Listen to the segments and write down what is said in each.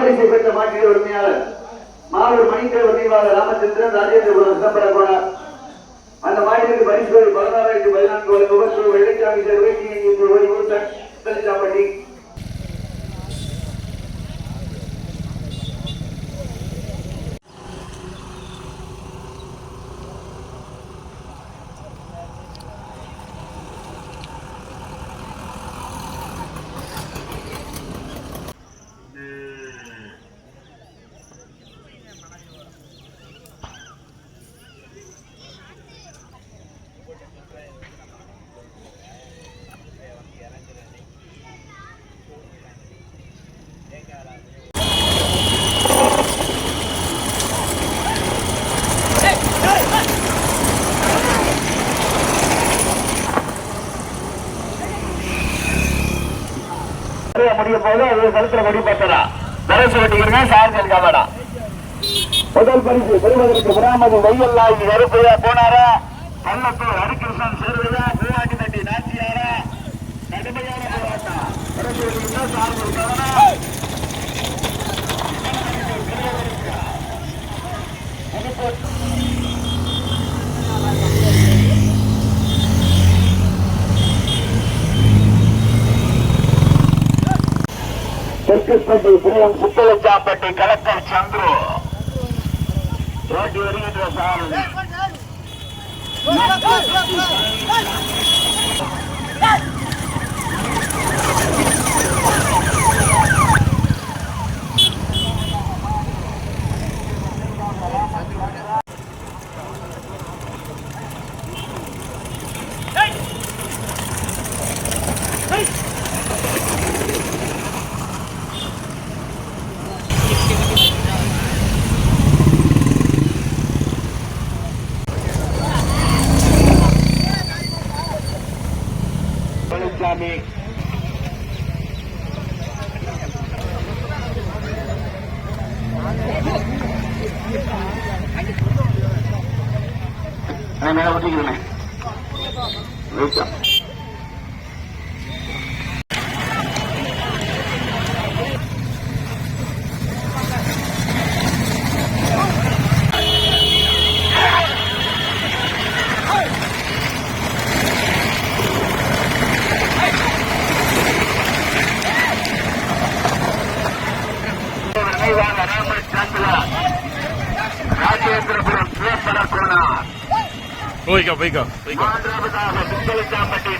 பரிசை பெற்ற மாற்றிய உரிமையாளர் மாவூர் மணித்தேவர் நினைவாக ராமச்சந்திரன் ராஜேந்திரபுரம் சிதம்பர கோணர். அந்த மாநிலத்துக்கு பரிசு 16,014 வெள்ளைச்சாமி சாம்பட்டி. முடியும் போது அது கழுத்துல கொடி பார்த்ததா நரசு வெட்டிக்கிறங்க சார்ஜல் காவாடா. முதல் பரிசு பெறுவதற்கு முராமது வையல்லா இது கருப்பையா போனாரா பள்ளத்தூர் ஹரிகிருஷ்ணன் சேர்வையா பூவாட்டி தட்டி நாச்சியாரா. கடுமையான போராட்டம் சார்ஜல் காவடா. தெற்குப்பட்டி பிரியம் சுத்தலச்சாப்பட்டி கலெக்டர் சந்துரு ஓட்டி வருகின்ற சாரதி மேல ஒட்டிக்கிறேன்.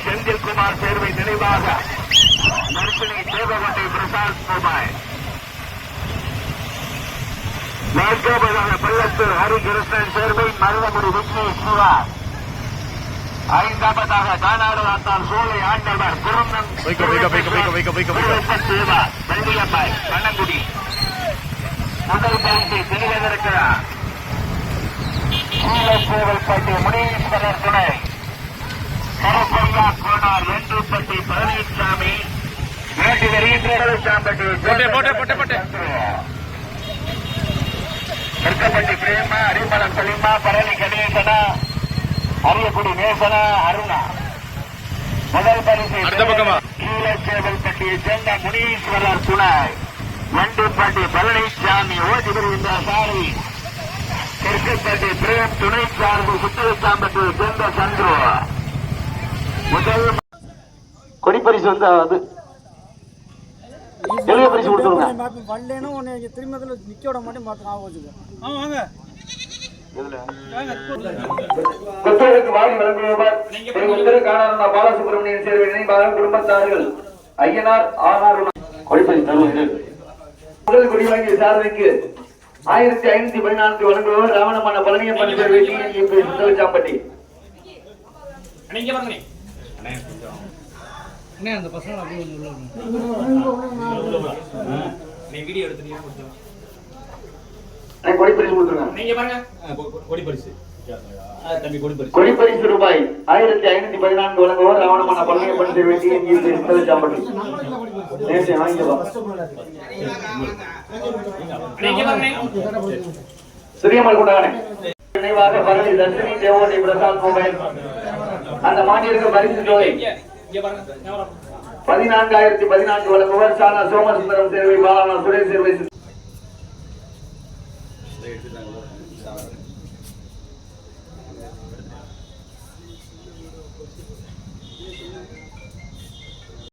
செந்தில்குமார் சேர்வை நினைவாக நர்சினி தேவகோட்டை பிரசாத் மொபைல். நான்காவதாக பள்ளத்தூர் ஹரிகிருஷ்ணன் சேர்வை மருதமுடி விக்னேஷ் சிவா. ஐந்தாவதாக தானாடு ஆத்தார் சோலை ஆண்டவர் குருமன் சேவா பள்ளியம்மாய் கண்ணங்குடி. முதல் பரிசை பெறுவதற்கிறார் சேவல்பட்டி முனீஸ்வரர் துணை கரப்பையா கோனார் வென்றுப்பட்டி பழனிசாமி. நாட்டு வருகின்ற சாம்பட்டி தெற்கப்பட்டி பிரேமா அரிமலம் சலிமா பழனி கணேசனா அரியக்குடி நேசனா அருணா. முதல் பரிசு கீழச்சேவல்பட்டியை சேர்ந்த முனீஸ்வரர் துணை வென்றுப்பட்டி பழனிசாமி ஓட்டி வருகின்ற சாரி. தெற்குப்பட்டி பிரேம் துணை சார்பு சுத்தலச்சாம்பட்டியை சேர்ந்த சந்துரு. முதல் கொடிப்பரிசு வந்து அது எளிய பரிசு கொடுத்துருங்க. திரும்ப நிக்க விட மாட்டேன் பாலசுப்ரமணியன் சேர்வை நினைவாக குடும்பத்தார்கள் ஐயனார் ஆனார். கொடிப்பரிசு முதல் கொடி வாங்கிய சாரதிக்கு 1514 வழங்குபவர் ராவணமான பழனியப்பன் சேர்வை சுத்தலச்சாம்பட்டி. அந்த பசங்க கொடிப்பரிசு ரூபாய் 1514 வழங்குவோர் ராவணமான பழனியப்பன் சேர்வை சுத்தலச்சாம்பட்டி. சிறியமல் கொண்டானே நினைவாக பழனி தர்ஷினி தேவோட்டை பிரசாத் மொபைல். அந்த மாநிலருக்கு பரிசு தொகை 14,014 வழங்குவர் சானா சோமசுந்தரம் சேர்வை பாலானா சுரேஷ் சேர்வை